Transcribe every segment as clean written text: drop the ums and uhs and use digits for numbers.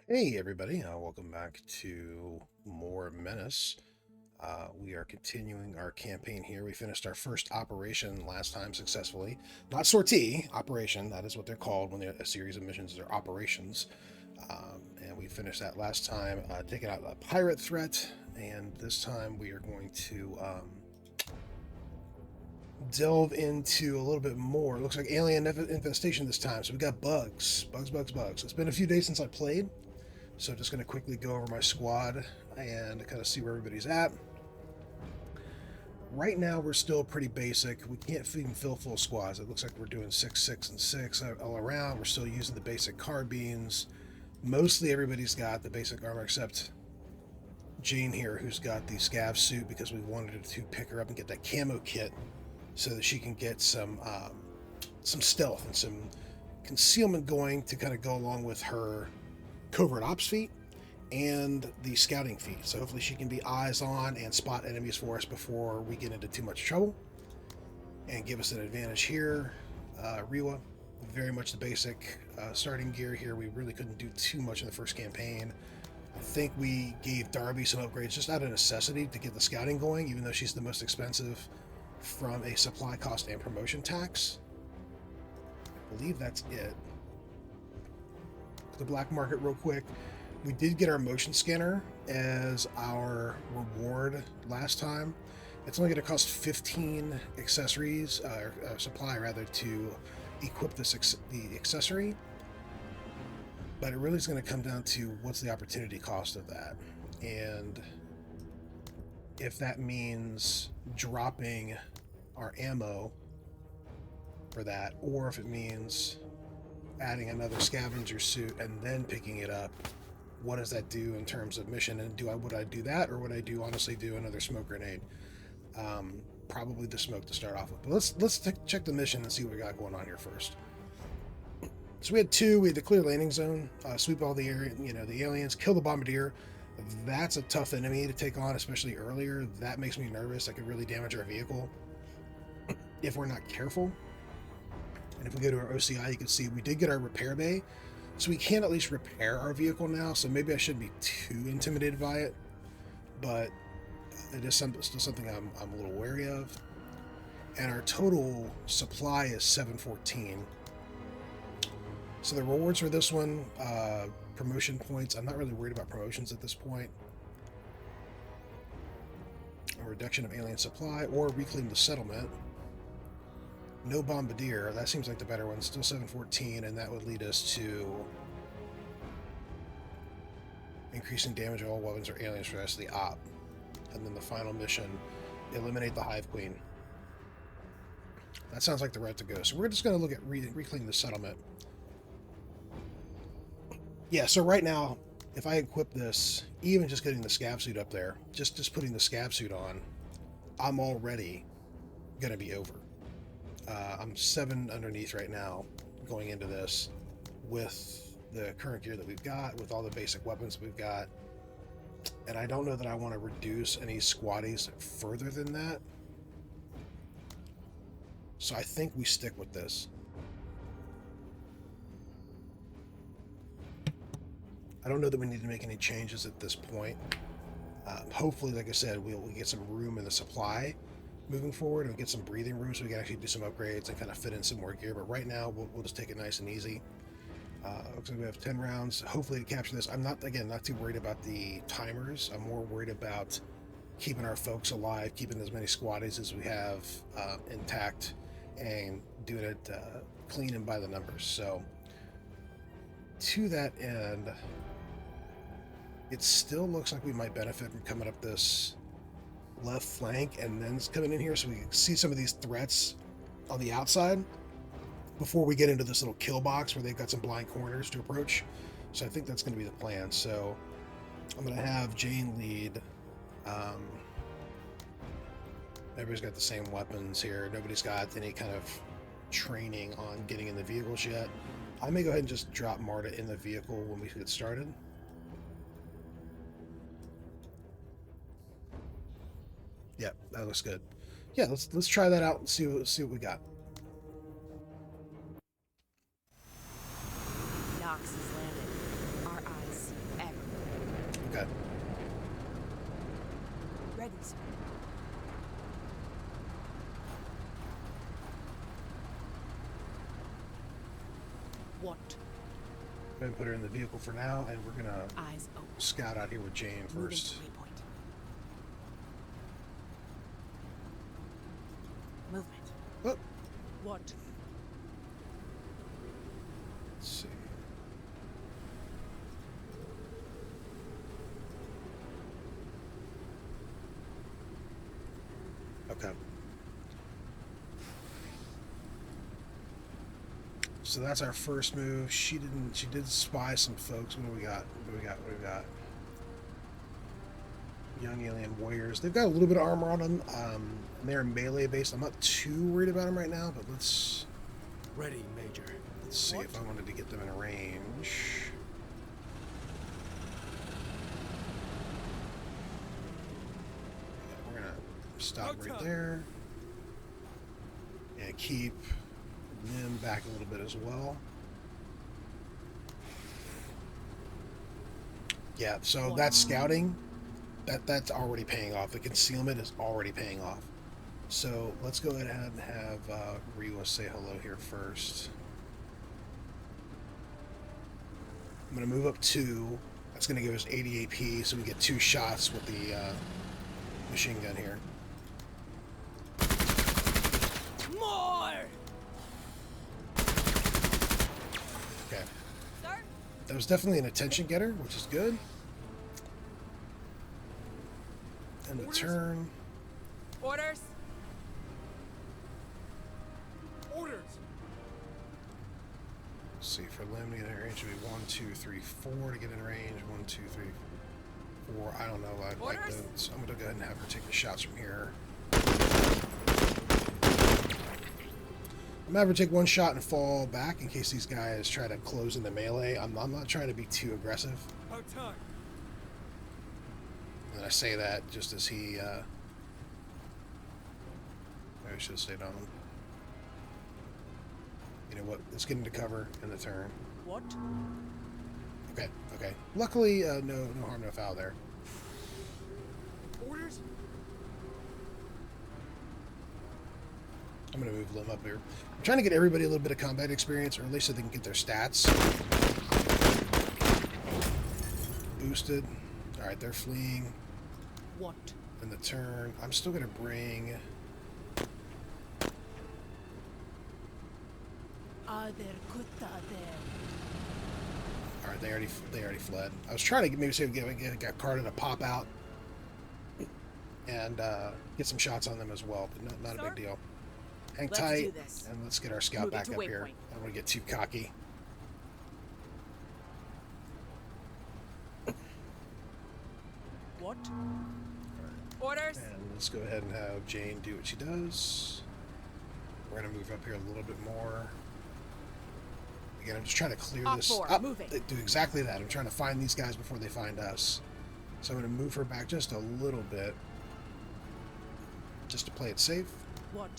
Hey everybody, welcome back to more Menace. We are continuing our campaign here. We finished our first operation last time successfully. Not sortie, operation, that is what they're called when they're a series of missions, they're operations. And we finished that last time, taking out a pirate threat, and this time we are going to delve into a little bit more. It looks like alien infestation this time, so we got bugs. Bugs. It's been a few days since I played. So just going to quickly go over my squad and kind of see where everybody's at. Right now, we're still pretty basic. We can't even fill full squads. It looks like we're doing 6, 6, and 6 all around. We're still using the basic carbines. Mostly everybody's got the basic armor except Jane here, who's got the scav suit because we wanted to pick her up and get that camo kit so that she can get some stealth and some concealment going to kind of go along with her covert ops feat and the scouting feat. So hopefully she can be eyes on and spot enemies for us before we get into too much trouble and give us an advantage here. Riwa, very much the basic starting gear here. We really couldn't do too much in the first campaign. I think we gave Darby some upgrades just out of necessity to get the scouting going, even though she's the most expensive from a supply cost and promotion tax. I believe that's it. The black market real quick. We did get our motion scanner as our reward last time. It's only going to cost 15 accessories, supply rather, to equip the accessory. But it really is going to come down to what's the opportunity cost of that. And if that means dropping our ammo for that, or if it means adding another scavenger suit and then picking it up, what does that do in terms of mission? And would I do that, or would I honestly do another smoke grenade? Probably the smoke to start off with. But let's check the mission and see what we got going on here first. So we had the clear landing zone, sweep all the area, the aliens, kill the bombardier. That's a tough enemy to take on, especially earlier. That makes me nervous. That could really damage our vehicle if we're not careful. And if we go to our OCI, you can see we did get our repair bay, so we can at least repair our vehicle now. So maybe I shouldn't be too intimidated by it, but it is still something I'm a little wary of. And our total supply is 714. So the rewards for this one, promotion points. I'm not really worried about promotions at this point. A reduction of alien supply or reclaim the settlement. No bombardier, that seems like the better one. Still 714, and that would lead us to increasing damage of all weapons or aliens for the rest of the op. And then the final mission, eliminate the Hive Queen. That sounds like the route to go. So we're just going to look at reclaim the settlement. Yeah, so right now, if I equip this, even just getting the scav suit up there, just putting the scav suit on, I'm already going to be over. I'm 7 underneath right now going into this with the current gear that we've got, with all the basic weapons we've got. And I don't know that I want to reduce any squaddies further than that. So I think we stick with this. I don't know that we need to make any changes at this point. Hopefully, like I said, we'll get some room in the supply moving forward and get some breathing room so we can actually do some upgrades and kind of fit in some more gear. But right now, we'll just take it nice and easy. Looks like we have 10 rounds, hopefully to capture this. I'm not too worried about the timers. I'm more worried about keeping our folks alive, keeping as many squaddies as we have intact, and doing it clean and by the numbers. So to that end, it still looks like we might benefit from coming up this left flank and then coming in here so we can see some of these threats on the outside before we get into this little kill box where they've got some blind corners to approach. So I think that's going to be the plan. So I'm going to have Jane lead. Everybody's got the same weapons here. Nobody's got any kind of training on getting in the vehicles yet. I may go ahead and just drop Marta in the vehicle when we get started. Yep, that looks good. Yeah, let's try that out and see what we got. Nox has landed. Our eyes see Okay. Ready, sir. What? Go ahead and put her in the vehicle for now, and we're gonna Eyes open. scout out here with Jane Moving first. to waypoint. Movement. Oh, What? let's see. Okay. So that's our first move. She did spy some folks. What do we got? What do we got? What do we got? Young alien warriors. They've got a little bit of armor on them. They're melee based. I'm not too worried about them right now, but let's Ready, Major. see if I wanted to get them in range. Yeah, we're gonna stop right there and keep them back a little bit as well. Yeah, so that's scouting. That's already paying off. The concealment is already paying off. So let's go ahead and have Riwa say hello here first. I'm going to move up 2. That's going to give us 80 AP, so we get 2 shots with the machine gun here. More! Okay. Sir? That was definitely an attention getter, which is good. And the turn. Orders. Orders! Let's see, for Lim to get in range, it would be 1, 2, 3, 4 to get in range. 1, 2, 3, 4. I don't know. I like Orders? those. I'm going to go ahead and have her take the shots from here. I'm going to have her take 1 shot and fall back in case these guys try to close in the melee. I'm not trying to be too aggressive. About time. And I say that just as he, I should have stayed on him. You know what? Let's get into cover in the turn. What? Okay, okay. Luckily, no harm, no foul there. Orders? I'm going to move Lim up here. I'm trying to get everybody a little bit of combat experience, or at least so they can get their stats boosted. All right, they're fleeing. What? In the turn, I'm still going to bring. Are there kutta there? All right, they already fled. I was trying to maybe see if we get Carter to pop out and get some shots on them as well, but not a big deal. Hang Let's tight, do this. and let's get our scout Moving back to up here. waypoint. I don't want to get too cocky. What? Orders. And let's go ahead and have Jane do what she does. We're going to move up here a little bit more. Again, I'm just trying to clear Op this 4, up. moving. Do exactly that. I'm trying to find these guys before they find us. So I'm going to move her back just a little bit, just to play it safe. What?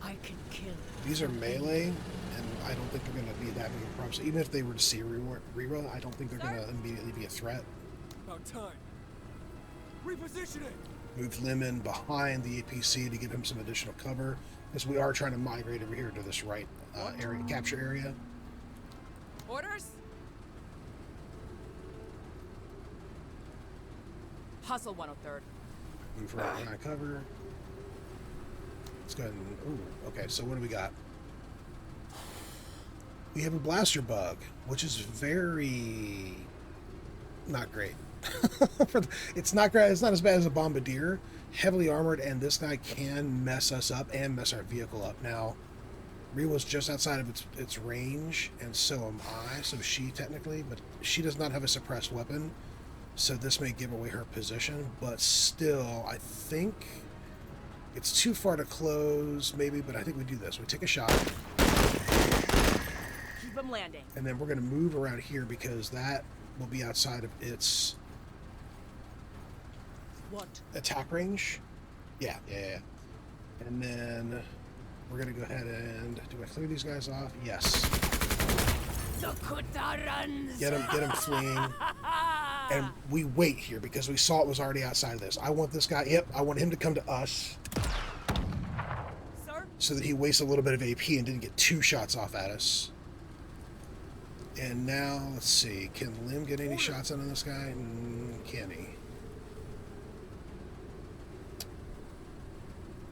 I can kill. These are melee, and I don't think they're going to be that big of a problem. So even if they were to see a reroll, I don't think they're going to immediately be a threat. About time. Repositioning! Move Lemon behind the APC to give him some additional cover, because we are trying to migrate over here to this right area, capture area. Orders. Hustle 103rd. Move right behind cover. Let's go ahead and... Ooh, okay, so what do we got? We have a blaster bug, which is very... not great. It's not great. It's not as bad as a bombardier. Heavily armored, and this guy can mess us up and mess our vehicle up. Now, Riwa's just outside of its range, and so am I, so she technically, but she does not have a suppressed weapon, so this may give away her position, but still, I think it's too far to close, maybe, but I think we do this. We take a shot. Keep them landing. And then we're going to move around here because that will be outside of its What? attack range. Yeah. And then we're going to go ahead and... Do I clear these guys off? Yes. Get him fleeing. And we wait here because we saw it was already outside of this. I want this guy, yep, I want him to come to us. Sir? So that he wastes a little bit of AP and didn't get 2 shots off at us. And now, let's see, can Lim get any shots on this guy? Can he?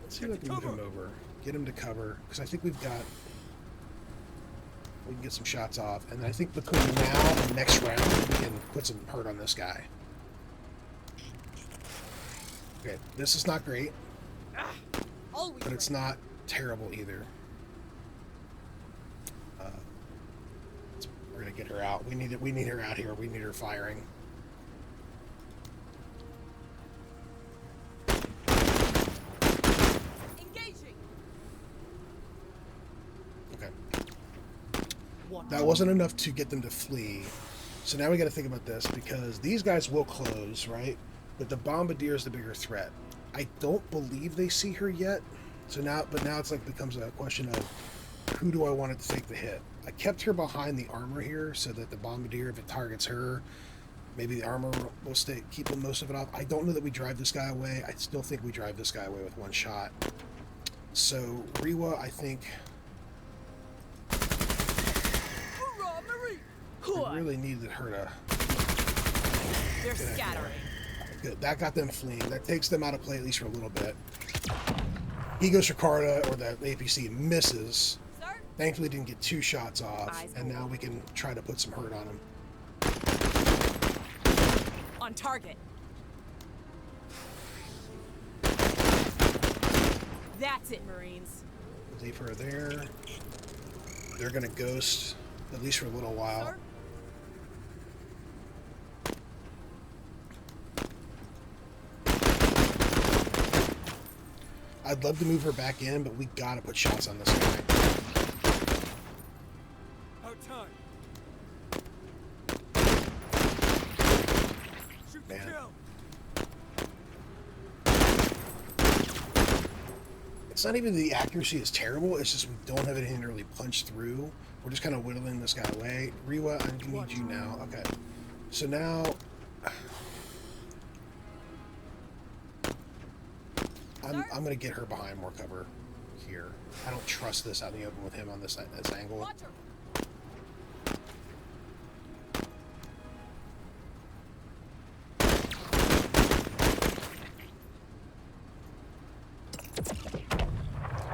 Let's see if I can move him over. Get him to cover, because I think we can get some shots off. And I think between now and next round, we can put some hurt on this guy. Okay, this is not great, but it's not terrible either. We're gonna get her out. We need her out here. We need her firing. Engaging. Okay. That wasn't enough to get them to flee. So now we got to think about this, because these guys will close, right? But the bombardier is the bigger threat. I don't believe they see her yet. So now it's like becomes a question of who do I want it to take the hit? I kept her behind the armor here so that the bombardier, if it targets her, maybe the armor will keep most of it off. I don't know that we drive this guy away. I still think we drive this guy away with 1 shot. So Rewa, I think, I really needed her to. They're scattering. Good. That got them fleeing. That takes them out of play at least for a little bit. He goes for Carta, or the APC misses. Sir? Thankfully didn't get 2 shots off, and now we can try to put some hurt on him. On target. That's it, Marines. Leave her there. They're gonna ghost, at least for a little while. Sir? I'd love to move her back in, but we gotta put shots on this guy. Out time. Shoot to Man. kill. It's not even the accuracy is terrible, it's just we don't have anything to really punch through. We're just kind of whittling this guy away. Rewa, I'm gonna need you now. Okay. So now I'm gonna get her behind more cover here. I don't trust this out in the open with him on this angle. Watch her.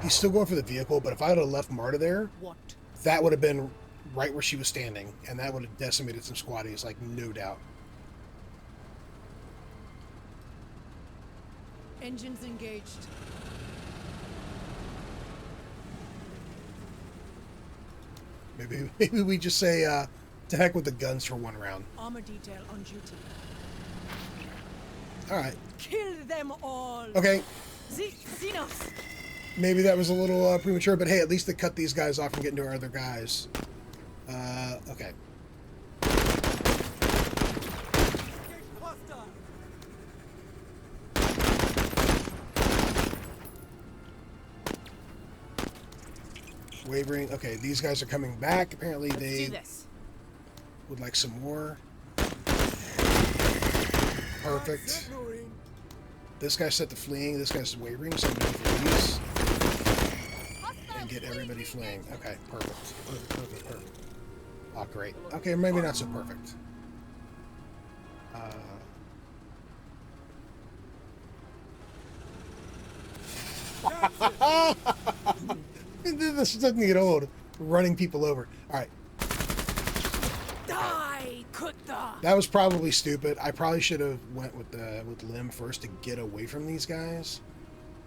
He's still going for the vehicle, but if I would have left Marta there, What? that would have been right where she was standing, and that would have decimated some squaddies, like, no doubt. Engines engaged. Maybe we just say, to heck with the guns for 1 round. Armor detail on duty. Alright. Kill them all. Okay. Xenos. Maybe that was a little premature, but hey, at least they cut these guys off from getting to our other guys. Okay. Hostile. Wavering. Okay, these guys are coming back. Apparently Let's do they this. would like some more. Perfect. Marine. This guy set the fleeing. This guy's wavering, so I'm going to freeze and get everybody fleeing. Okay, perfect. Perfect. Oh, great. Okay, maybe not so perfect. This doesn't get old. Running people over. All right. Die, Kutta. That was probably stupid. I probably should have went with Lim first to get away from these guys,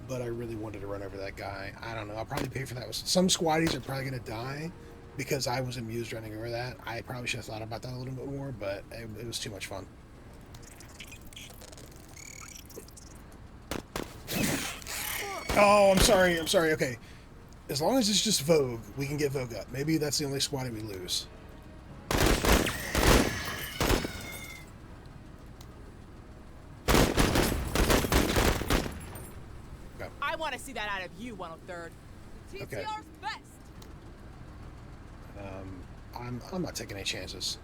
but I really wanted to run over that guy. I don't know. I'll probably pay for that. Some squaddies are probably going to die because I was amused running over that. I probably should have thought about that a little bit more, but it was too much fun. Oh, I'm sorry. Okay. As long as it's just Vogue, we can get Vogue up. Maybe that's the only squaddy we lose. I want to see that out of you, 103rd. Okay. TTR's best. I'm not taking any chances.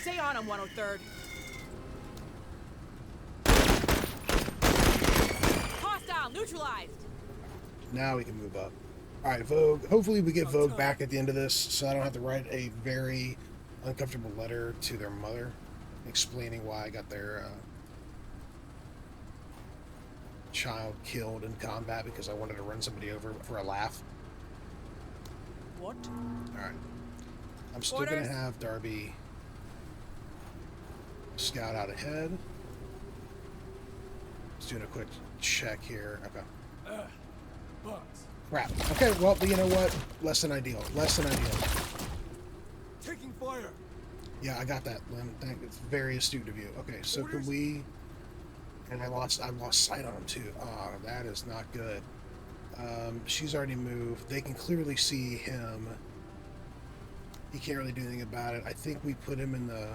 Stay on him, 103rd. Hostile neutralized. Now we can move up. All right, Vogue. Hopefully we get Vogue back at the end of this, so I don't have to write a very uncomfortable letter to their mother explaining why I got their child killed in combat because I wanted to run somebody over for a laugh. What? All right. I'm still going to have Darby scout out ahead. Just doing a quick check here. Okay. Bugs. Crap. Okay, well, you know what? Less than ideal. Less than ideal. Taking fire. Yeah, I got that, Lynn. It's very astute of you. Okay, so can we... And I lost sight on him, too. Oh, that is not good. She's already moved. They can clearly see him. He can't really do anything about it. I think we put him in the...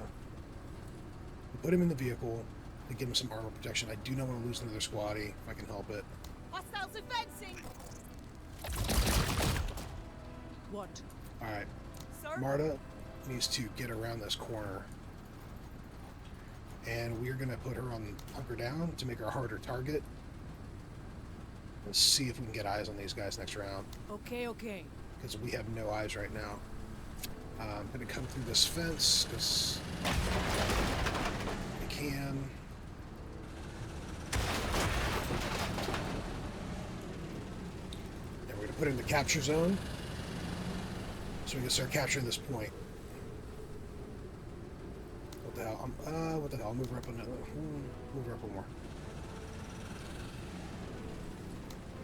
We put him in the vehicle to give him some armor protection. I do not want to lose another squatty, if I can help it. Hostiles advancing. What? Alright. Sir? Marta needs to get around this corner. And we're going to put her on hunker down to make her a harder target. Let's see if we can get eyes on these guys next round. Okay, okay. Because we have no eyes right now. I'm going to come through this fence because I can. And we're going to put it in the capture zone so we can start capturing this point. What the hell? What the hell? I'll move her up another. Move her up one more.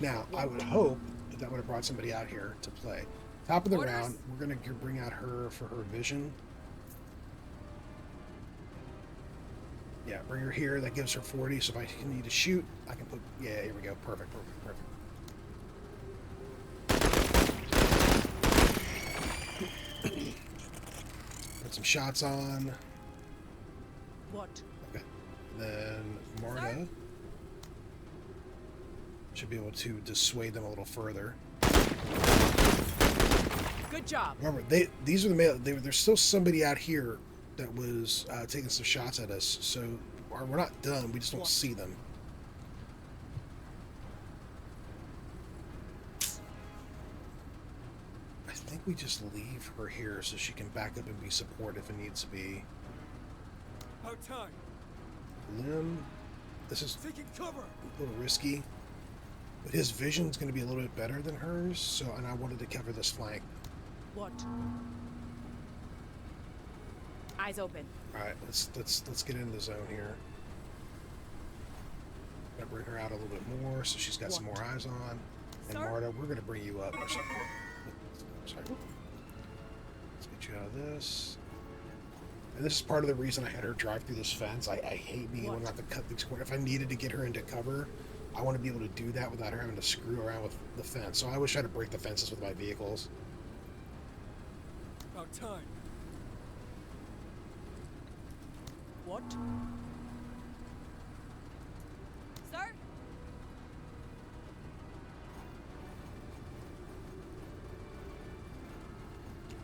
Now, I would hope that would have brought somebody out here to play. Top of the round, we're going to bring out her for her vision. Yeah, bring her here. That gives her 40. So if I need to shoot, I can put... Yeah, here we go. Perfect, perfect, perfect. Put some shots on. What? Okay. Then Marta should be able to dissuade them a little further. Good job. Remember, these are the male. There's still somebody out here that was taking some shots at us. So we're not done. We just don't see them. I think we just leave her here so she can back up and be support if it needs to be. About time. Lim, this is Taking cover. a little risky, but his vision's going to be a little bit better than hers. So, and I wanted to cover this flank. What? Eyes open. All right, let's get into the zone here. Gonna bring her out a little bit more so she's got some more eyes on. And Sir? Marta, we're gonna bring you up. Sorry. Let's get you out of this. And this is part of the reason I had her drive through this fence. I hate being able not to cut these corners. If I needed to get her into cover, I want to be able to do that without her having to screw around with the fence. So I always try to break the fences with my vehicles. About time. What? Sir?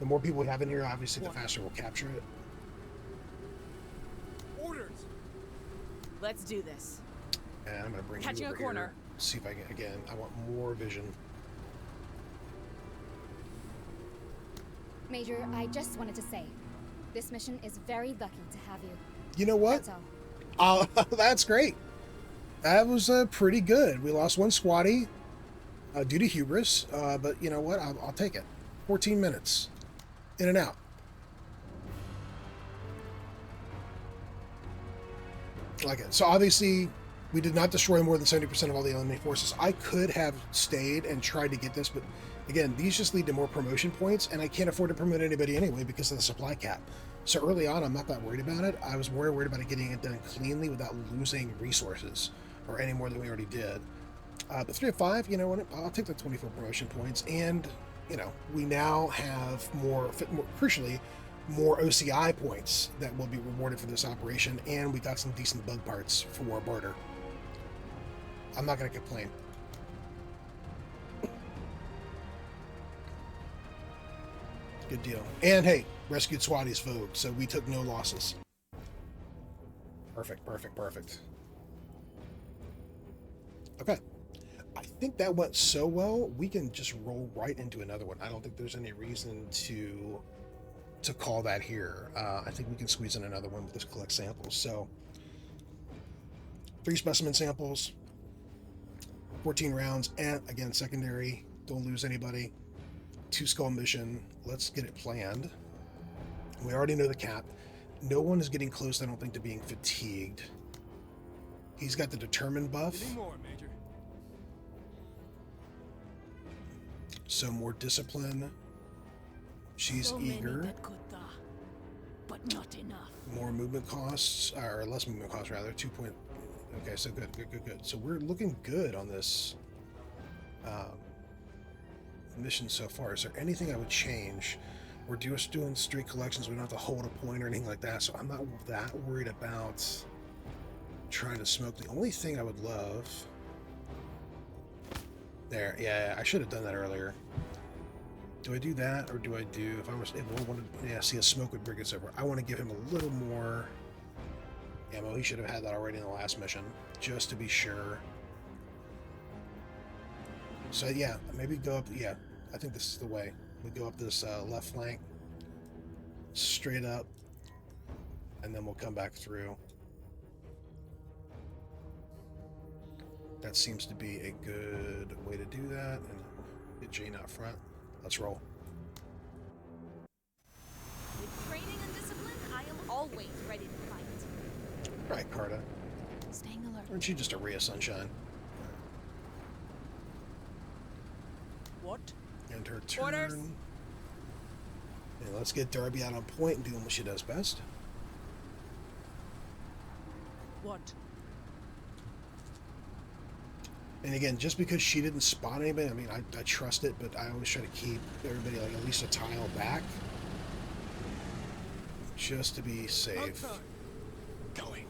The more people we have in here, obviously, the faster we'll capture it. Orders. Let's do this. And I'm going to bring Catching you a over corner. here. See if I can, again, I want more vision. Major, I just wanted to say, this mission is very lucky to have you. You know what? That's all. That's great. That was pretty good. We lost one squatty due to hubris, but you know what? I'll take it. 14 minutes. In and out. Like it. So obviously, we did not destroy more than 70% of all the enemy forces. I could have stayed and tried to get this, but again, these just lead to more promotion points, and I can't afford to promote anybody anyway because of the supply cap. So early on, I'm not that worried about it. I was more worried about it getting it done cleanly without losing resources or any more than we already did. But 3 of 5, you know what? I'll take the 24 promotion points, and you know, we now have more crucially, more OCI points that will be rewarded for this operation, and we got some decent bug parts for War Barter. I'm not going to complain. Good deal. And hey, rescued Swati's Vogue, so we took no losses. Perfect, perfect, perfect. Okay. I think that went so well, we can just roll right into another one. I don't think there's any reason to call that here. I think we can squeeze in another one with this collect samples. So 3 specimen samples, 14 rounds, and again, secondary, don't lose anybody. 2 skull mission. Let's get it planned. We already know the cap. No one is getting close, I don't think, to being fatigued. He's got the determined buff. Any more, Major? So more discipline. She's So eager. many that could, but not enough. More movement costs, or less movement costs rather. 2 point. Okay, so good, good, good, good. So we're looking good on this mission so far. Is there anything I would change? We're just doing street collections. We don't have to hold a point or anything like that. So I'm not that worried about trying to smoke. The only thing I would love. There, yeah, I should have done that earlier. Do I do that, or do I do, if I was able to, yeah, see a smoke would bring us over. I want to give him a little more ammo. He should have had that already in the last mission, just to be sure. So yeah, maybe go up, yeah, I think this is the way. We go up this left flank, straight up, and then we'll come back through. That seems to be a good way to do that, and get Jane out front. Let's roll. With training and discipline, I am always ready to fight. Right, Carta. Staying alert. Aren't you just a ray of sunshine? What? And her turn. Orders. And let's get Darby out on point and doing what she does best. What? And again, just because she didn't spot anybody, I mean, I trust it, but I always try to keep everybody like at least a tile back. Just to be safe. Outside. Going.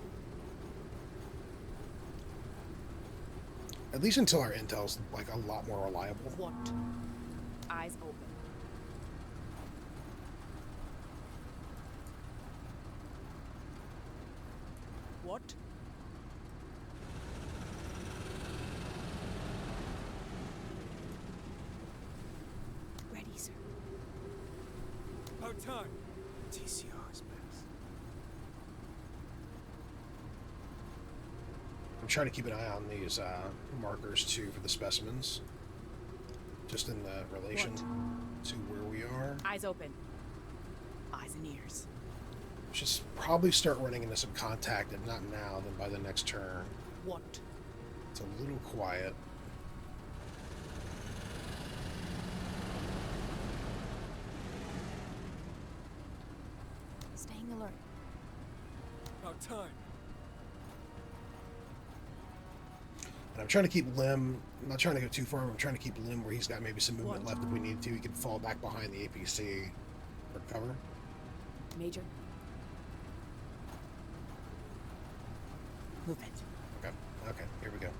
At least until our intel's like a lot more reliable. What? Eyes open. What? Ready, sir. About time. TCR's best. I'm trying to keep an eye on these markers too for the specimens. Just in the relation to where we are. Eyes open. Eyes and ears. Just probably start running into some contact, and not now, then by the next turn. What? It's a little quiet. Staying alert. About time. And I'm trying to keep Lim, I'm not trying to go too far, but I'm trying to keep Lim where he's got maybe some movement left if we need to. He can fall back behind the APC for cover. Major. Move it. Okay, okay, here we go.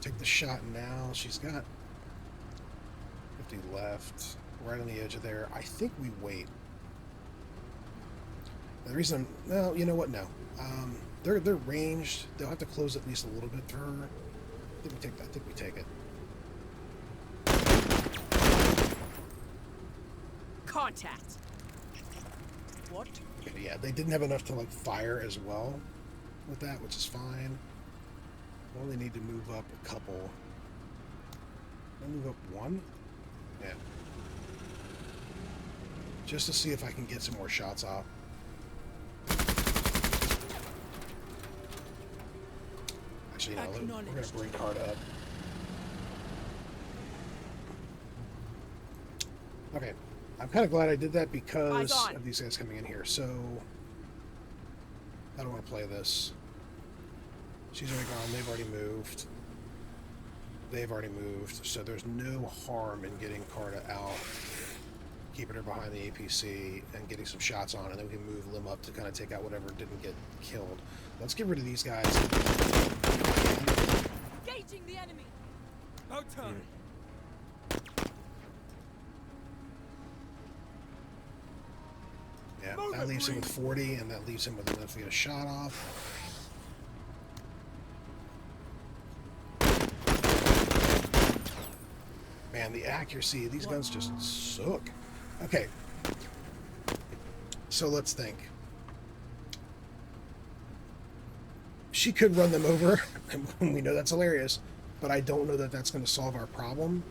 Take the shot now. She's got 50 left, right on the edge of there. I think we wait. The reason I'm, well, you know what? No. They're ranged. They'll have to close at least a little bit for her. I think we take that. I think we take it. Contact. What? Okay, yeah, they didn't have enough to like fire as well with that, which is fine. We only need to move up a couple. I'll move up one. Yeah. Just to see if I can get some more shots off. Actually, no, we're gonna bring Carta up. Okay, I'm kind of glad I did that because of these guys coming in here. So I don't want to play this. She's already gone. They've already moved. They've already moved. So there's no harm in getting Carta out, keeping her behind the APC, and getting some shots on, and then we can move Lim up to kind of take out whatever didn't get killed. Let's get rid of these guys. Engaging the enemy. About time. Yeah, Move that it, leaves him with Reed. 40, and that leaves him with enough to get a shot off. Man, the accuracy of these guns just suck. Okay. So let's think. She could run them over, and we know that's hilarious, but I don't know that that's going to solve our problem.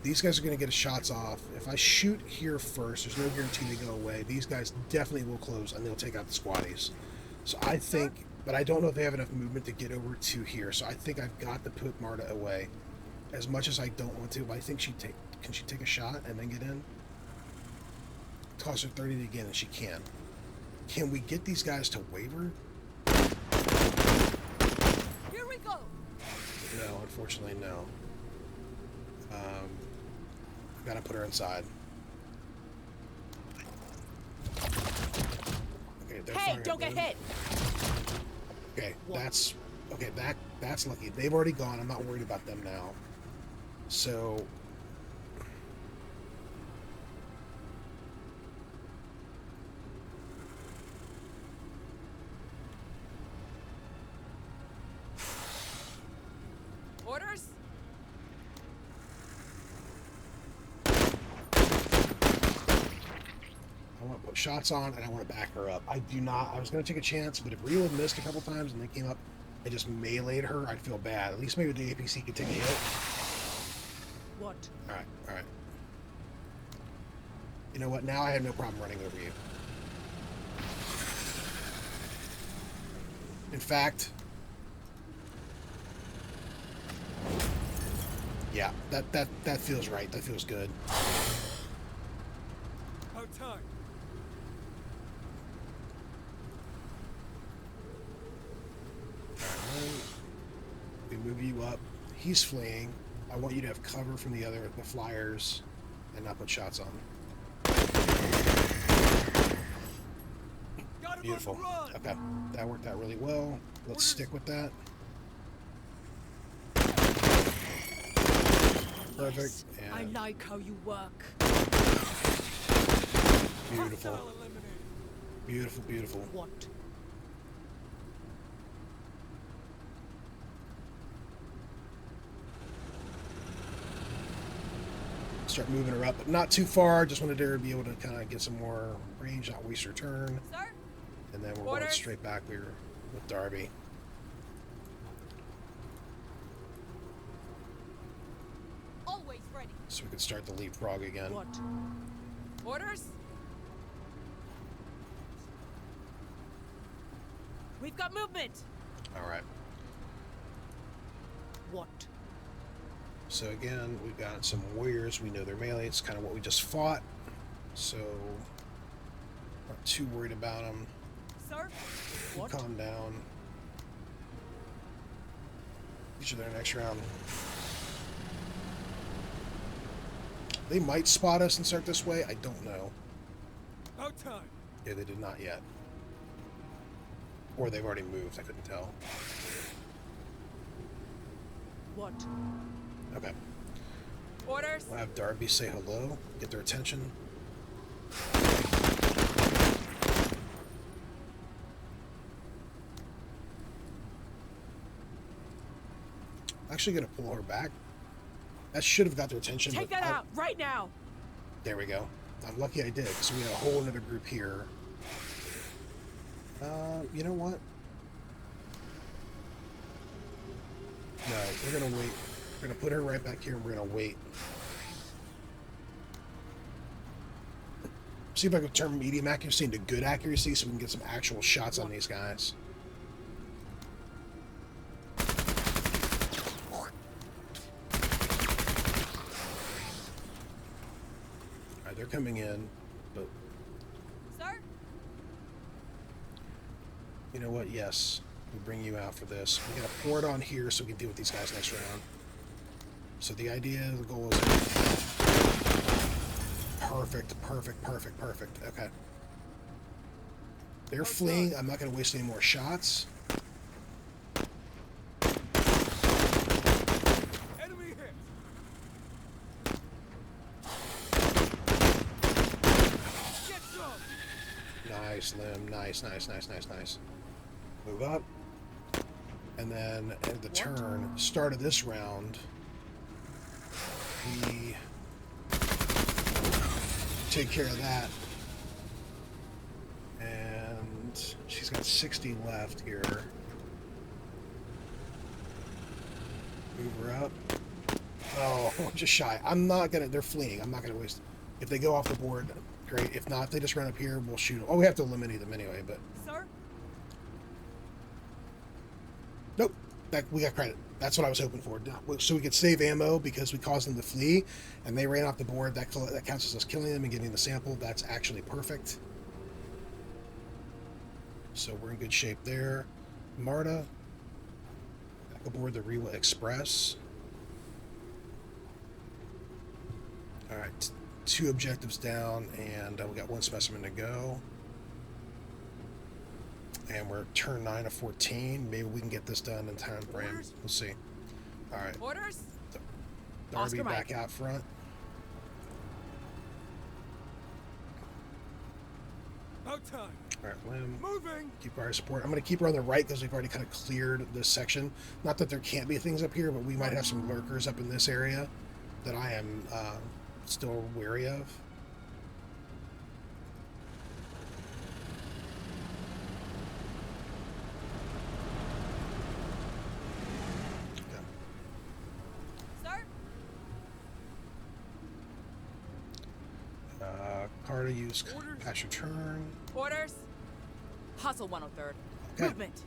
These guys are going to get shots off. If I shoot here first, there's no guarantee they go away. These guys definitely will close, and they'll take out the squatties. So I think, but I don't know if they have enough movement to get over to here, so I think I've got to put Marta away. As much as I don't want to, but I think can she take a shot and then get in? Toss her 30 to get in, and she can. Can we get these guys to waver? Here we go. No, unfortunately, no. Gotta put her inside. Okay, they're Hey, firing don't get at them. hit. Okay, that's lucky. They've already gone. I'm not worried about them now. So Orders? I want to put shots on, and I want to back her up. I was going to take a chance, but if Rio had missed a couple times and they came up and just meleeed her, I'd feel bad. At least maybe the APC could take a hit. What? All right. You know what? Now I have no problem running over you. In fact, yeah, that feels right. That feels good. About time. We move you up. He's fleeing. I want you to have cover from the flyers and not put shots on. Got him Beautiful. on the run. Okay, that worked out really well. Let's stick with that. Perfect. I And like how you work. beautiful. Hostile eliminated. Beautiful, beautiful. What? Start moving her up, but not too far. Just wanted her to be able to kind of get some more range, not waste her turn. Sir? And then we're going Orders. straight back here with Darby. Always ready. So we can start the leapfrog again. What? Orders? We've got movement. All right. What? So again, we've got some warriors. We know they're melee. It's kind of what we just fought. So not too worried about them. Sir? What? Calm down. Each of their next round. They might spot us and start this way. I don't know. About time. Yeah, they did not yet. Or they've already moved. I couldn't tell. What? Okay. Orders? We'll have Darby say hello. Get their attention. Actually going to pull her back. That should have got their attention. Take but that out right now. There we go. I'm lucky I did, because we had a whole another group here. You know what? No, we're gonna wait. We're gonna put her right back here, and we're gonna wait. See if I can turn medium accuracy into good accuracy, so we can get some actual shots on these guys. Alright, they're coming in, but Sir? you know what? Yes. We bring you out for this. We gotta pour it on here so we can deal with these guys next round. So the idea, the goal is perfect. Okay. They're fleeing. I'm not gonna waste any more shots. Enemy hit. Nice, Lim. Nice. Move up. And then at the turn, start of this round, we take care of that. And she's got 60 left here. Move her up. Oh, just shy. I'm not gonna, they're fleeing. I'm not gonna waste. If they go off the board, great. If not, if they just run up here, we'll shoot them. Oh, we have to eliminate them anyway, but. Sir? Nope. We got credit. That's what I was hoping for. So we could save ammo because we caused them to flee, and they ran off the board. That counts as us killing them and getting the sample. That's actually perfect. So we're in good shape there. Marta, back aboard the Rewa Express. All right, 2 objectives down, and we got 1 specimen to go. And we're turn 9 of 14. Maybe we can get this done in time frame. Orders? We'll see. All right. Orders? Darby Oscar back Mike. out front. About time. All right, Lim. Moving. Keep our support. I'm going to keep her on the right because we've already kind of cleared this section. Not that there can't be things up here, but we might have some lurkers up in this area that I am still wary of. Sir? Car to use. Orders. Pass your turn. Orders? Hustle 103rd. Okay. Movement.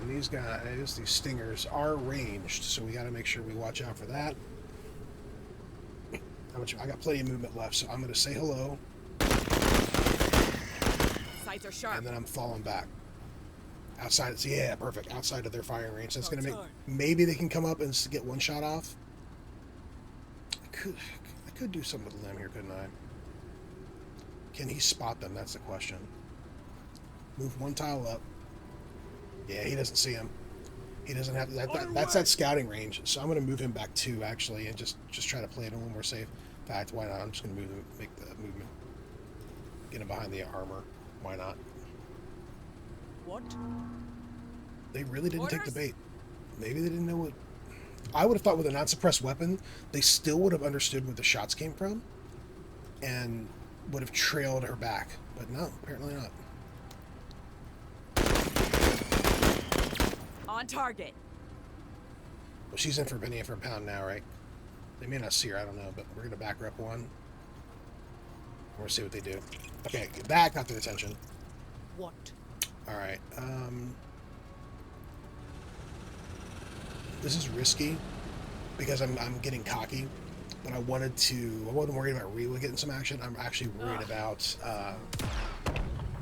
These guys, these stingers, are ranged, so we got to make sure we watch out for that. I got plenty of movement left, so I'm going to say hello, Sights are sharp. and then I'm falling back. Outside, so yeah, perfect. Outside of their firing range. That's going to make, Outside. maybe they can come up and get 1 shot off. I could do something with Lim here, couldn't I? Can he spot them? That's the question. Move 1 tile up. Yeah, he doesn't see him. He doesn't have that's that scouting range. So I'm going to move him back 2 actually, and just try to play it a little more safe. In fact, why not? I'm just going to move him, make the movement, get him behind the armor. Why not? What? They really didn't take the Orders? bait. Maybe they didn't know what. I would have thought with a non-suppressed weapon, they still would have understood where the shots came from, and would have trailed her back. But no, apparently not. On target. Well, she's in for a penny for a pound now, right? They may not see her, I don't know, but we're gonna back her up 1. We'll see what they do. Okay, that got their attention. What? All right. This is risky because I'm getting cocky, but I wasn't worried about Rewa getting some action. I'm actually worried about.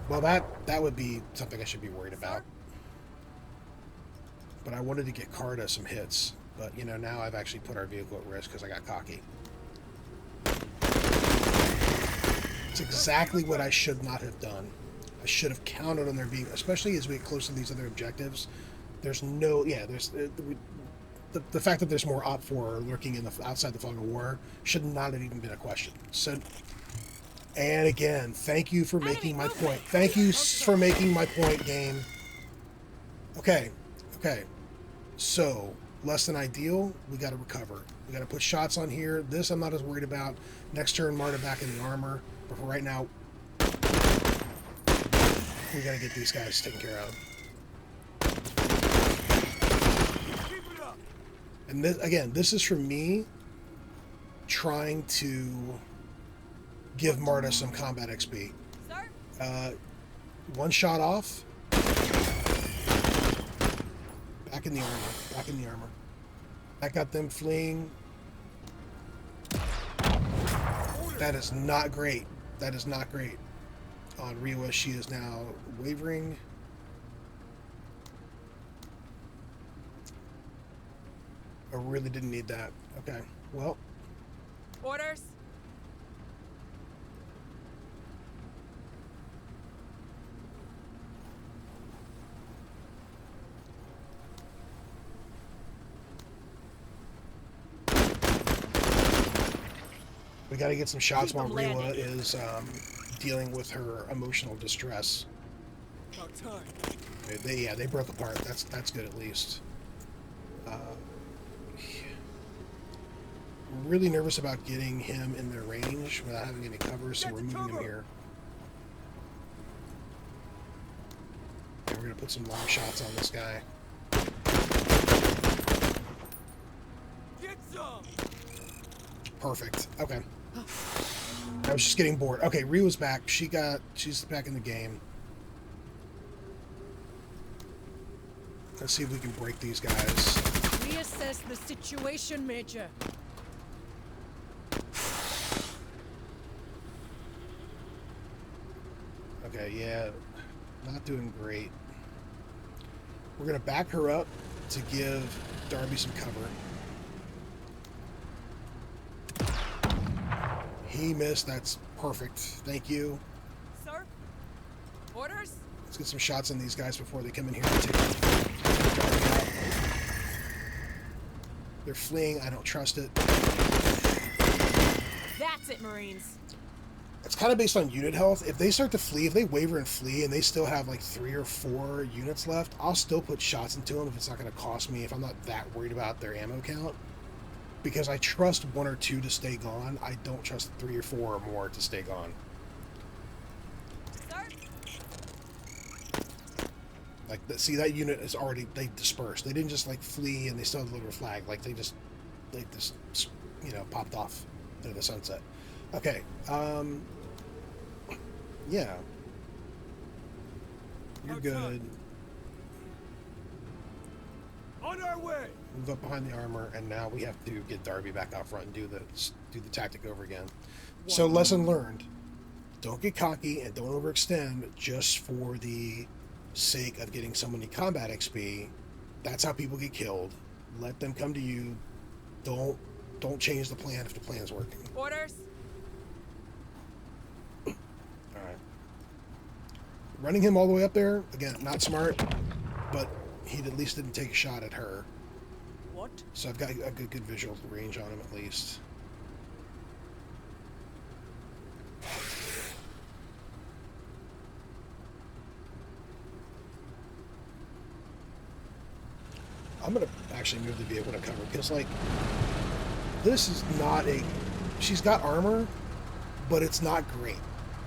Well, that would be something I should be worried about. But I wanted to get Carta some hits. But you know, now I've actually put our vehicle at risk because I got cocky. It's exactly what I should not have done. I should have counted on there being, especially as we get close to these other objectives. There's no, there's the fact that there's more OP4 lurking in the outside the fog of war should not have even been a question. So, and again, thank you for making my point. Thank you for making my point, game. Okay. So less than ideal. We got to recover. We got to put shots on here. This I'm not as worried about. Next turn, Marta back in the armor. But for right now, we got to get these guys taken care of. Keep it up. And this, again, this is for me trying to give Marta some combat XP. Sir? 1 shot off. Back in the armor. Back in the armor. That got them fleeing. That is not great. That is not great. On Rewa, she is now wavering. I really didn't need that. Okay, well. Orders? We got to get some shots Keep while them Rewa landing. is dealing with her emotional distress. About time. They broke apart. That's good at least. I'm really nervous about getting him in their range without having any cover, so we're moving him here. And we're gonna put some long shots on this guy. Get some. Perfect. Okay. I was just getting bored. Okay, Rio's back. She's back in the game. Let's see if we can break these guys. Reassess the situation, Major. Okay, yeah. Not doing great. We're going to back her up to give Darby some cover. He missed. That's perfect. Thank you. Sir? Orders? Let's get some shots on these guys before they come in here and take Darby out. They're fleeing. I don't trust it. That's it, Marines. It's kind of based on unit health. If they start to flee, if they waver and flee and they still have like 3 or 4 units left, I'll still put shots into them if it's not going to cost me, if I'm not that worried about their ammo count. Because I trust 1 or 2 to stay gone. I don't trust 3 or 4 or more to stay gone. Sir? Like, see, that unit is already, they dispersed. They didn't just like flee and they still had the little flag. Like, they just, you know, popped off into the sunset. Okay, yeah. You're good. On our way. Move up behind the armor, and now we have to get Darby back out front and do the tactic over again. So, lesson learned. Don't get cocky and don't overextend just for the sake of getting so many combat XP. That's how people get killed. Let them come to you. Don't change the plan if the plan's working. Orders? Alright. Running him all the way up there, again, not smart, but he at least didn't take a shot at her. What? So I've got a good visual range on him at least. I'm going to actually move the vehicle to cover because, like, this is not a... She's got armor, but it's not great.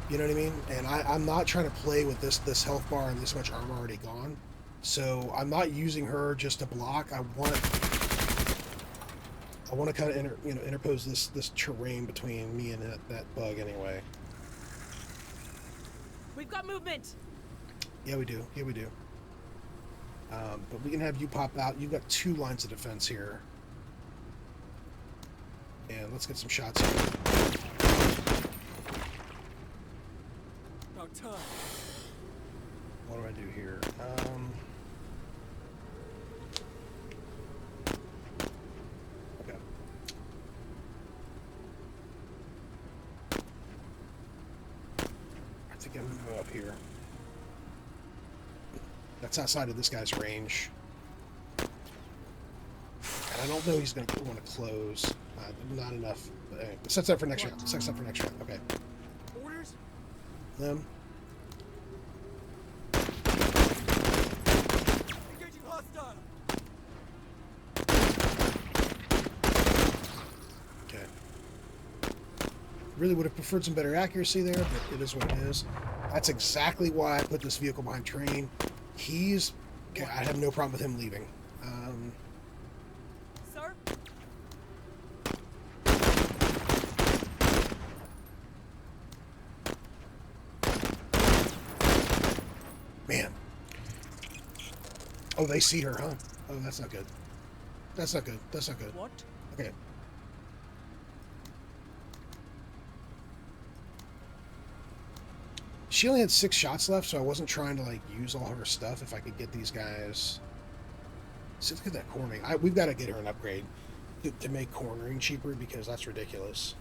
You know what I mean? And I'm not trying to play with this health bar and this much armor already gone. So I'm not using her just to block. I want to kind of interpose this terrain between me and that bug anyway. We've got movement. Yeah, we do. Yeah, we do. But we can have you pop out. You've got 2 lines of defense here. And let's get some shots here. About time. What do I do here? Okay. I think I'm gonna go up here. That's outside of this guy's range. And I don't know he's going to want to close. Not enough. But anyway, sets up for next round. Sets up for next round. Okay. Orders? Them. Engaging hostile. Okay. Really would have preferred some better accuracy there, but it is what it is. That's exactly why I put this vehicle behind train. He's... Okay, I have no problem with him leaving. Sir? Man. Oh, they see her, huh? Oh, that's not good. That's not good. That's not good. What? Okay. She only had 6 shots left, so I wasn't trying to, like, use all her stuff if I could get these guys... See, look at that cornering. We've got to get her an upgrade to make cornering cheaper, because that's ridiculous.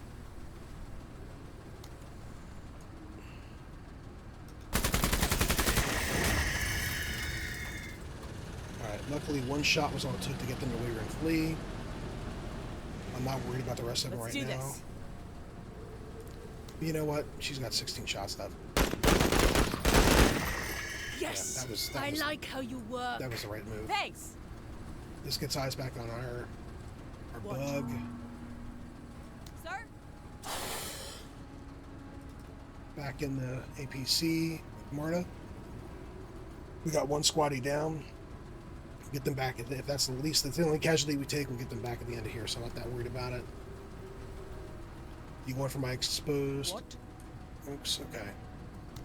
Alright, luckily 1 shot was all it took to get them to waver and flee. I'm not worried about the rest of them right now. You know what? She's got 16 shots left. Yes. Yeah, that was I like how you work. that was the right move. Thanks. This gets eyes back on our What? bug. Sir? Back in the APC, Marta. We got one squatty down. Get them back. If that's that's the only casualty we take, we'll get them back at the end of here, so I'm not that worried about it. You going for my exposed? What? Oops, okay.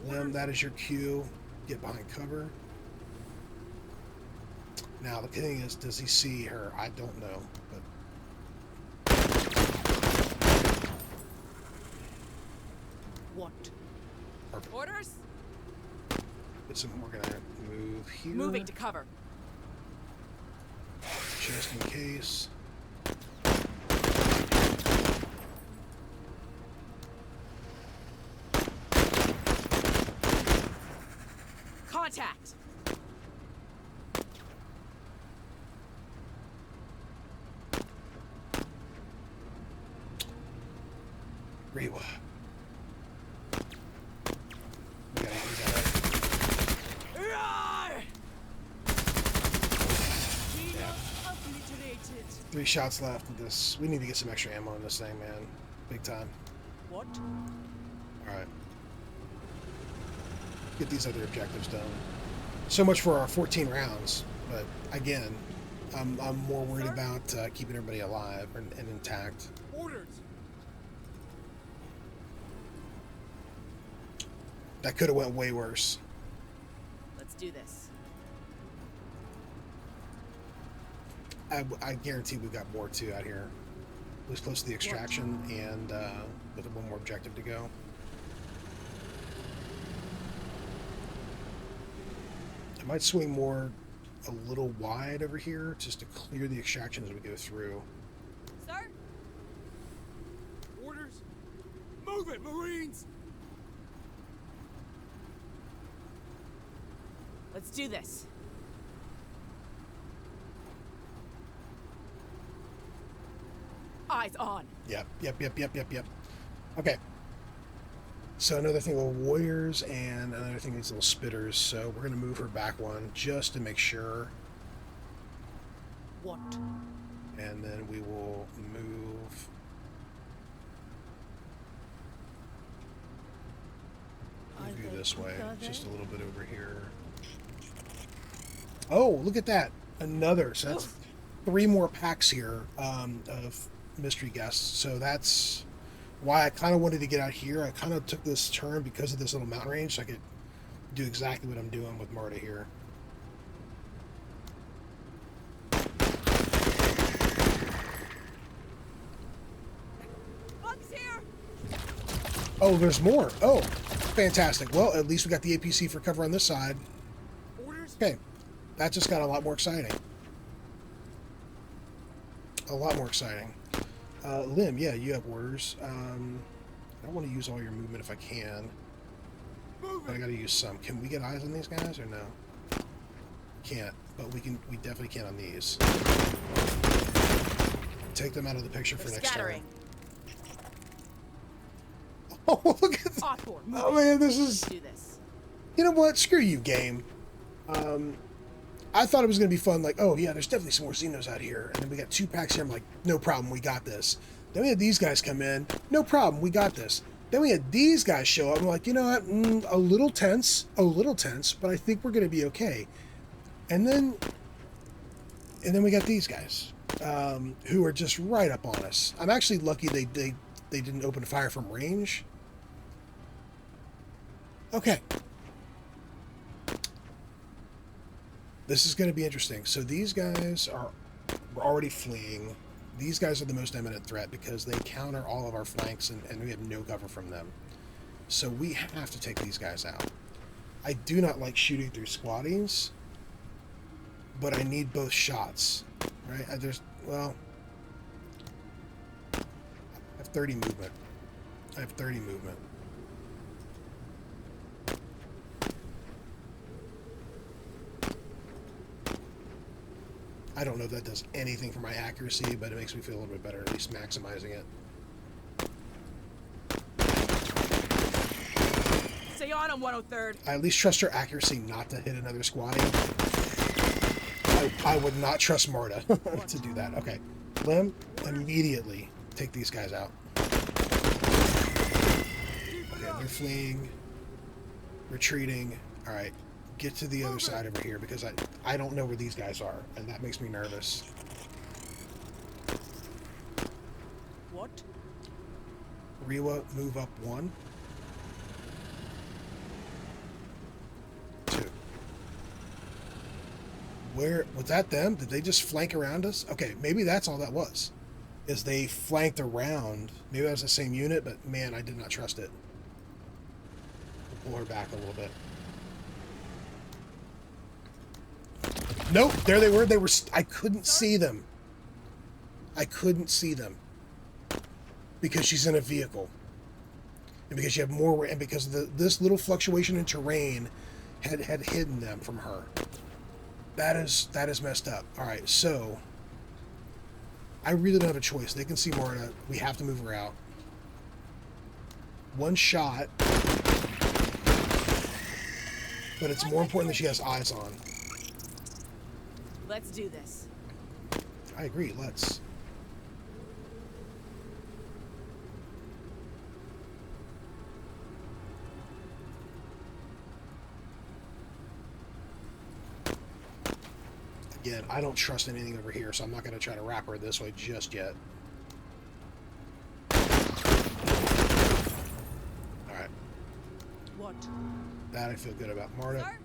Lim, that is your cue. Get behind cover. Now, the thing is, does he see her? I don't know, but... What? Perfect. Orders? We're gonna move here. Moving to cover. Just in case. Contact. Rewa. We gotta Roar! Obliterated. 3 shots left of this. We need to get some extra ammo on this thing, man. Big time. What? Alright. Get these other objectives done. So much for our 14 rounds, but again, I'm more worried about keeping everybody alive and intact. Orders. That could have went way worse. Let's do this. I guarantee we've got more too out here. It was close to the extraction and with one more objective to go. I might swing more a little wide over here just to clear the extraction as we go through. Sir? Orders. Move it, Marines. Let's do this. Eyes on. Yep. Okay. So another thing with warriors and another thing these little spitters. So we're going to move her back one just to make sure. What? And then we will move. Move you this way. Just a little bit over here. Oh, look at that. Another. So that's 3 more packs here of mystery guests. So that's why I kind of wanted to get out here. I kind of took this turn because of this little mountain range, so I could do exactly what I'm doing with Marta here. Bugs here. Oh, there's more. Oh, fantastic. Well, at least we got the APC for cover on this side. Orders. Okay, that just got a lot more exciting. A lot more exciting. Lim, yeah, you have orders. I don't want to use all your movement if I can. But I gotta use some. Can we get eyes on these guys or no? Can't, but we can. We definitely can on these. Take them out of the picture for next Scattering. turn. Oh, look at that. Osborne, Oh man, this is. do this. You know what? Screw you, game. I thought it was going to be fun, like, oh, yeah, there's definitely some more Xenos out here. And then we got 2 packs here. I'm like, no problem, we got this. Then we had these guys come in. No problem, we got this. Then we had these guys show up. I'm like, you know what? A little tense, but I think we're going to be okay. And then we got these guys who are just right up on us. I'm actually lucky they didn't open fire from range. Okay. This is going to be interesting. So these guys are already fleeing. These guys are the most imminent threat because they counter all of our flanks and we have no cover from them. So we have to take these guys out. I do not like shooting through squaddies, but I need both shots, right? I have 30 movement. I don't know if that does anything for my accuracy, but it makes me feel a little bit better, at least maximizing it. Stay on him, 103rd. I at least trust her accuracy not to hit another squatty. I would not trust Marta to do that. Okay. Lim, immediately take these guys out. Okay, they're fleeing. Retreating. Alright. Get to the other side over here because I don't know where these guys are, and that makes me nervous. What? Rewa, move up 1. 2. Where was that them? Did they just flank around us? Okay, maybe that's all that was. Is they flanked around. Maybe that was the same unit, but man, I did not trust it. We'll pull her back a little bit. Nope, there they were. I couldn't see them. I couldn't see them. Because she's in a vehicle. And because you have more, and because this little fluctuation in terrain had hidden them from her. That is messed up. Alright, so I really don't have a choice. They can see Marta. We have to move her out. One shot. But it's more important that she has eyes on. Let's do this. I agree, let's. Again, I don't trust anything over here, so I'm not going to try to wrap her this way just yet. Alright. What? That I feel good about. Marta. Sir?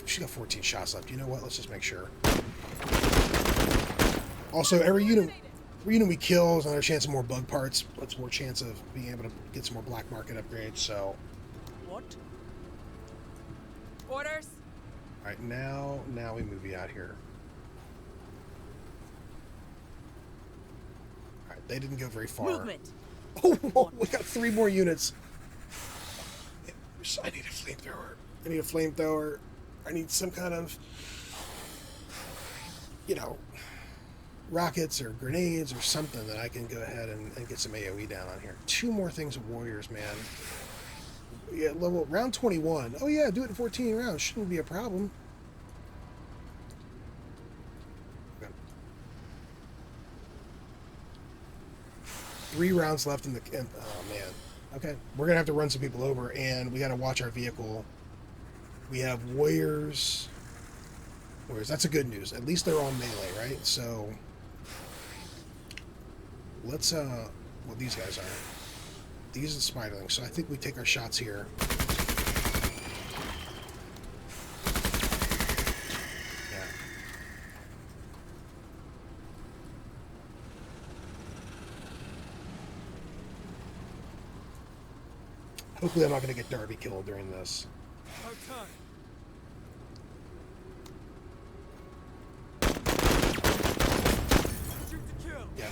She's got 14 shots left. You know what? Let's just make sure. Also, every unit we kill is another chance of more bug parts. That's more chance of being able to get some more black market upgrades, so... What? Orders? Alright, now we move you out here. Alright, they didn't go very far. Movement. Oh, we got 3 more units. I need a flamethrower. I need a flamethrower. I need some kind of, you know, rockets or grenades or something that I can go ahead and get some AoE down on here. 2 more things of warriors, man. Yeah, round 21. Oh yeah, do it in 14 rounds. Shouldn't be a problem. Okay. 3 rounds left in the... oh man. Okay, we're gonna have to run some people over, and we gotta watch our vehicle. We have warriors. That's a good news. At least they're on melee, right? So let's well, these guys are. These are spiderlings, so I think we take our shots here. Yeah. Hopefully I'm not going to get Darby killed during this. No time. Shoot to kill. Yeah.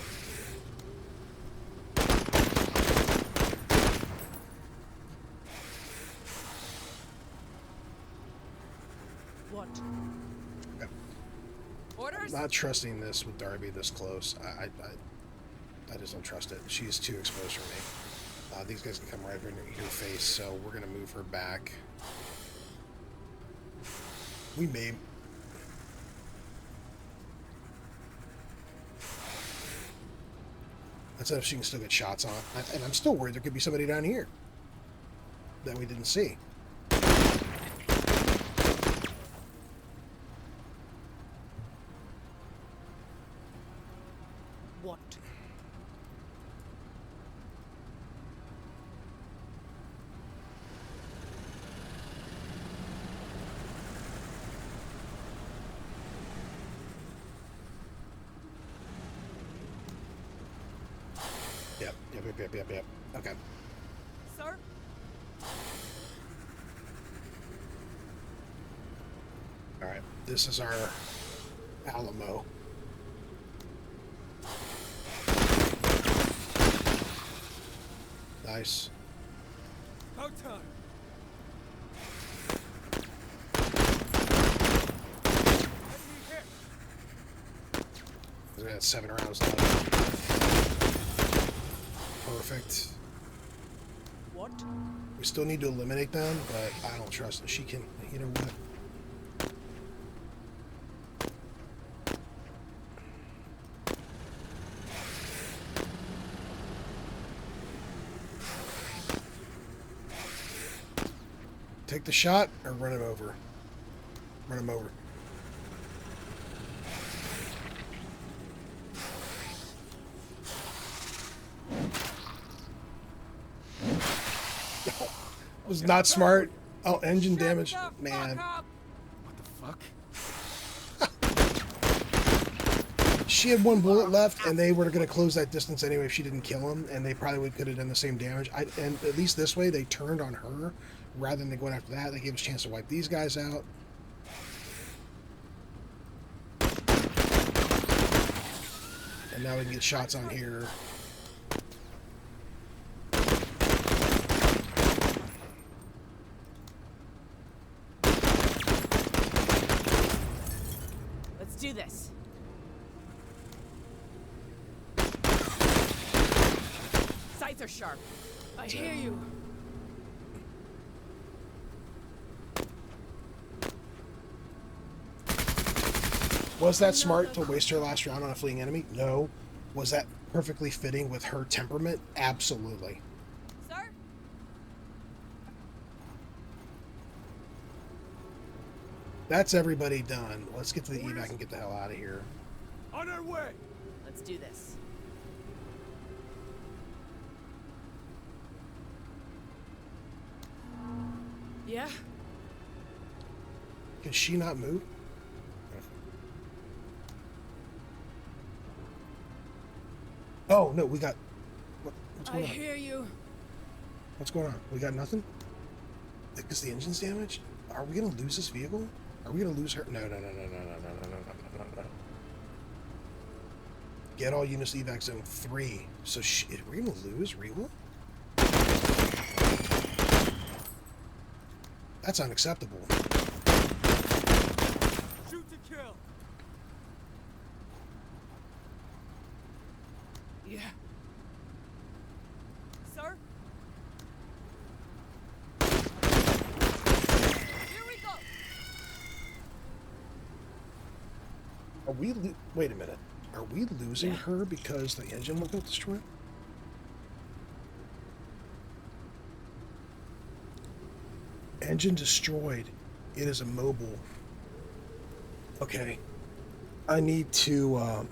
What? Okay. Orders? Not trusting this with Darby this close. I just don't trust it. She's too exposed for me. These guys can come right in your face, so we're going to move her back. We may... Let's see if she can still get shots on. And I'm still worried there could be somebody down here that we didn't see. What? Yep. Okay. Sir? Alright. This is our Alamo. Nice. No time. Enemy hit. We got 7 rounds left. Perfect. out. We still need to eliminate them, but I don't trust that she can. You know what? Take the shot or run him over. Run him over. Was not smart. Oh, engine damage. Man. What the fuck? She had one bullet left, and they were going to close that distance anyway if she didn't kill him, and they probably could have done the same damage. And at least this way, they turned on her rather than going after that. They gave us a chance to wipe these guys out. And now we can get shots on here. Let's do this. Sights are sharp. I hear you. Was that smart to waste her last round on a fleeing enemy? No. Was that perfectly fitting with her temperament? Absolutely. Sir? That's everybody done. Let's get to the evac and get the hell out of here. On our way. Let's do this. Yeah? Can she not move? Oh, no, we got... What's I going on? hear you. What's going on? We got nothing? Because the engine's damaged? Are we going to lose this vehicle? Are we going to lose her? No, no, no, no, no, no, no, no, no, no, no. Get all units to evac zone 3. So are we going to lose Rewa? That's unacceptable. Shoot to kill. Yeah. Sir? Here we go. Are we wait a minute. Are we losing her because the engine will get destroyed? Engine destroyed. It is immobile. Okay. I need to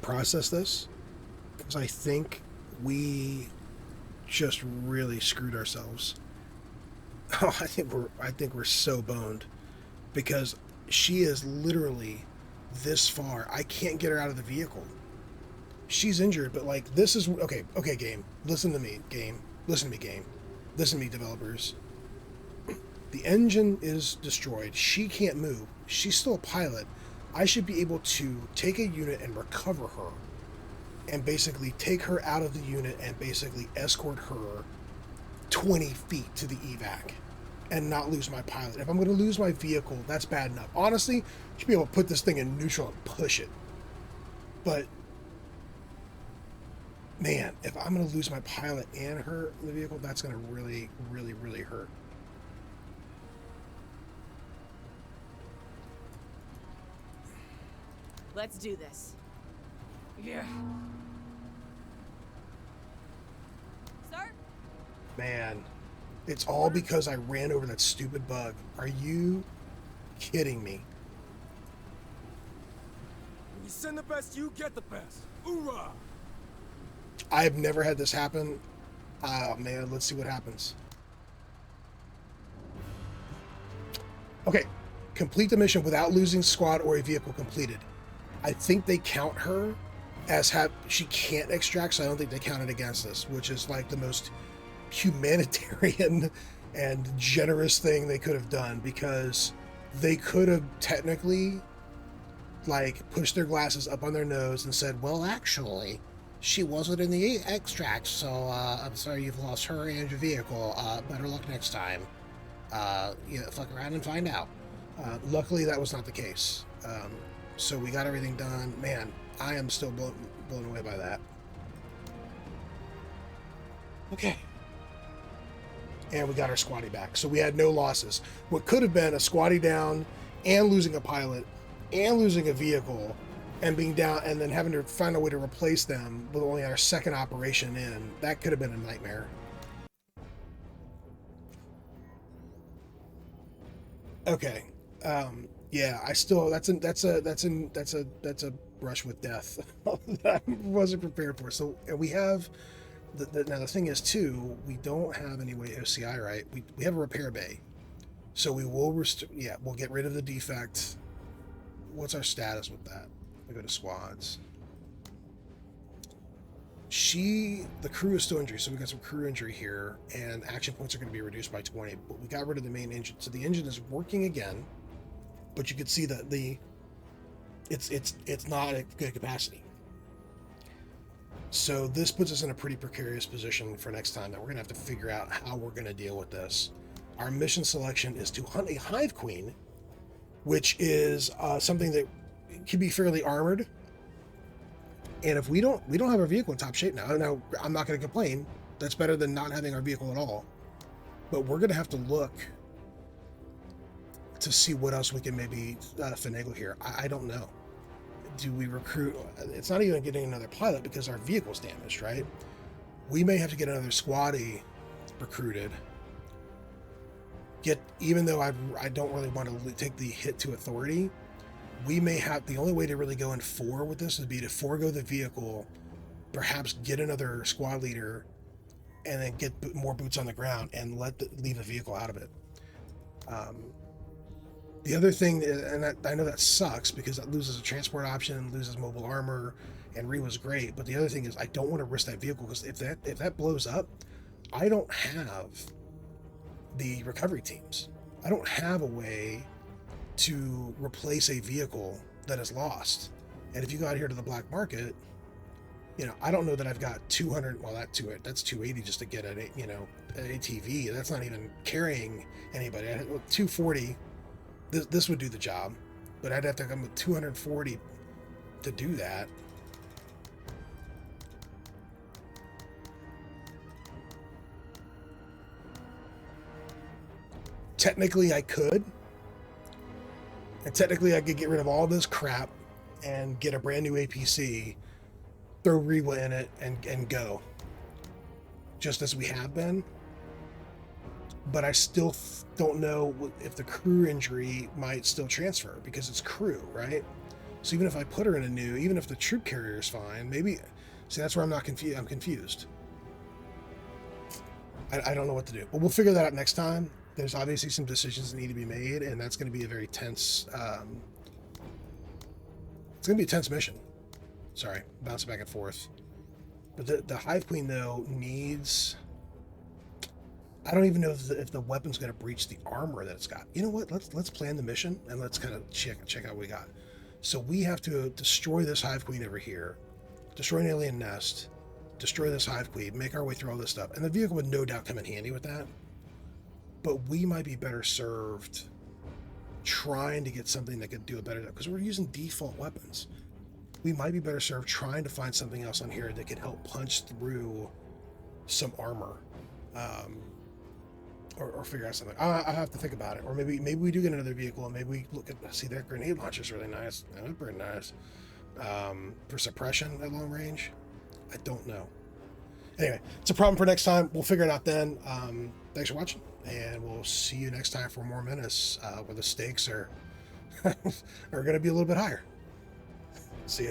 process this because I think we just really screwed ourselves. Oh, I think we're so boned because she is literally this far. I can't get her out of the vehicle. She's injured, but like this is okay, game. Listen to me, game. Listen to me, game. Listen to me, developers. The engine is destroyed. She can't move. She's still a pilot. I should be able to take a unit and recover her and basically take her out of the unit and basically escort her 20 feet to the evac and not lose my pilot. If I'm going to lose my vehicle, that's bad enough. Honestly, I should be able to put this thing in neutral and push it. But, man, if I'm going to lose my pilot and her in the vehicle, that's going to really, really, really hurt. Let's do this. Yeah. Sir? Man, it's all because I ran over that stupid bug. Are you kidding me? When you send the best, you get the best. Hoorah! I have never had this happen. Oh, man, let's see what happens. Okay, complete the mission without losing squad or a vehicle completed. I think they count her as she can't extract, so I don't think they count it against us, which is like the most humanitarian and generous thing they could have done, because they could have technically like pushed their glasses up on their nose and said, well, actually, she wasn't in the extract, so I'm sorry you've lost her and your vehicle. Better luck next time. Fuck around and find out. Luckily, that was not the case. So we got everything done. Man, I am still blown away by that. Okay. And we got our squatty back. So we had no losses. What could have been a squatty down and losing a pilot and losing a vehicle and being down and then having to find a way to replace them with only our second operation in, that could have been a nightmare. Okay. Yeah, I still that's a brush with death that I wasn't prepared for. So we have now the thing is too, we don't have any way OCI, right? We have a repair bay, so we will we'll get rid of the defect. What's our status with that? We go to squads. The crew is still injured, so we got some crew injury here, and action points are going to be reduced by 20. But we got rid of the main engine, so the engine is working again. But you can see that it's not at good capacity. So this puts us in a pretty precarious position for next time, that we're going to have to figure out how we're going to deal with this. Our mission selection is to hunt a hive queen, which is something that can be fairly armored. And if we don't have our vehicle in top shape now, I'm not going to complain. That's better than not having our vehicle at all. But we're going to have to look to see what else we can maybe finagle here. I don't know. Do we recruit? It's not even getting another pilot because our vehicle's damaged, right? We may have to get another squaddy recruited. Even though I don't really want to take the hit to authority, we may have, the only way to really go in 4 with this would be to forego the vehicle, perhaps get another squad leader, and then get more boots on the ground and leave the vehicle out of it. The other thing, and I know that sucks because it loses a transport option, loses mobile armor, and was great. But the other thing is, I don't want to risk that vehicle because if that blows up, I don't have the recovery teams. I don't have a way to replace a vehicle that is lost. And if you go out here to the black market, I don't know that I've got 200. Well, that's 280 just to get an ATV. That's not even carrying anybody. 240. This would do the job, but I'd have to come with 240 to do that. Technically, I could. And technically, I could get rid of all this crap and get a brand new APC, throw Rewa in it, and go. Just as we have been. But I still don't know if the crew injury might still transfer because it's crew, right? So even if I put her in a new, even if the troop carrier is fine, maybe. See, that's where I'm not confused. I'm confused. I don't know what to do, but we'll figure that out next time. There's obviously some decisions that need to be made, and that's going to be a very tense. It's going to be a tense mission. Sorry, bouncing back and forth. But the Hive Queen though needs. I don't even know if the weapon's going to breach the armor that it's got. You know what? Let's plan the mission and let's kind of check out what we got. So we have to destroy this Hive Queen over here, destroy an alien nest, destroy this Hive Queen, make our way through all this stuff, and the vehicle would no doubt come in handy with that. But we might be better served trying to get something that could do a better job because we're using default weapons. We might be better served trying to find something else on here that could help punch through some armor. Or figure out something. I have to think about it. Or maybe we do get another vehicle and maybe we look at, see, that grenade launcher's really nice. That's pretty nice. For suppression at long range, I don't know. Anyway, it's a problem for next time. We'll figure it out then. Thanks for watching, and we'll see you next time for more Menace, where the stakes are are going to be a little bit higher. See ya.